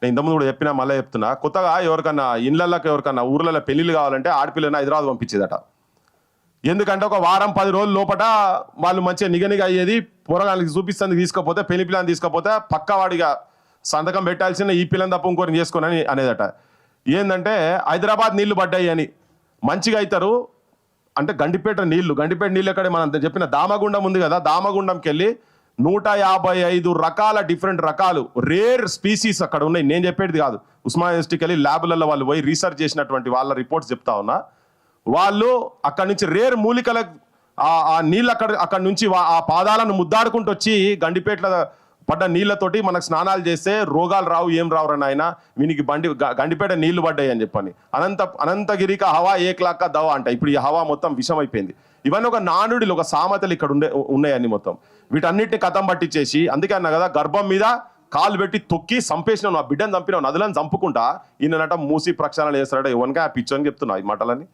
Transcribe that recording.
నేను ఇంతకుముందు కూడా చెప్పినా మళ్ళీ చెప్తున్నా, కొత్తగా ఎవరికన్నా ఇళ్ళకి ఎవరికన్నా ఊర్లలో పెళ్లిళ్ళు కావాలంటే ఆడపిల్లని హైదరాబాద్ పంపించేదట. ఎందుకంటే ఒక వారం 10 రోజుల లోపల వాళ్ళు మంచిగా నిగనిగా అయ్యేది, పూరగానికి చూపిస్తుంది, తీసుకపోతే పెళ్లి పిల్లని తీసుకపోతే పక్కవాడిగా సంతకం పెట్టాల్సిన ఈ పిల్లని తప్ప ఇంకోరిని చేసుకోనని అనేదట. ఏంటంటే హైదరాబాద్ నీళ్లు పడ్డాయి అని మంచిగా అవుతారు అంటే గండిపేట నీళ్లు ఎక్కడ మనం చెప్పిన దామగుండం ఉంది కదా, దామగుండంకి వెళ్ళి 155 రకాల డిఫరెంట్ రకాలు రేర్ స్పీసీస్ అక్కడ ఉన్నాయి. నేను చెప్పేది కాదు, ఉస్మానియా యూనివర్సిటీకి వెళ్ళి ల్యాబులలో వాళ్ళు పోయి రీసెర్చ్ చేసినటువంటి వాళ్ళ రిపోర్ట్స్ చెప్తా ఉన్నా. వాళ్ళు అక్కడి నుంచి రేర్ మూలికల ఆ నీళ్ళు అక్కడ నుంచి ఆ పాదాలను ముద్దాడుకుంటూ వచ్చి గండిపేటల పడ్డ నీళ్లతోటి మనకు స్నానాలు చేస్తే రోగాలు రావు, ఏం రావు అని ఆయన వీనికి గండిపేట నీళ్లు పడ్డాయి అని చెప్పని. అనంతగిరిక హవా ఏక్లాక్క దవా అంట. ఇప్పుడు ఈ హవా మొత్తం విషం అయిపోయింది. ఇవన్నీ ఒక నానుడిలు, ఒక సామెతలు ఇక్కడ ఉన్నాయని మొత్తం వీటన్నిటిని కథం పట్టించేసి, అందుకే అన్నా కదా గర్భం మీద కాలు పెట్టి తొక్కి చంపేసినావు, నా బిడ్డను చంపినావు, నదులను చంపుకుంటా ఈయనట మూసి ప్రక్షాళన చేస్తాడట. ఎవరిగా ఆ పిచ్చని చెప్తున్నా ఈ మాటలని.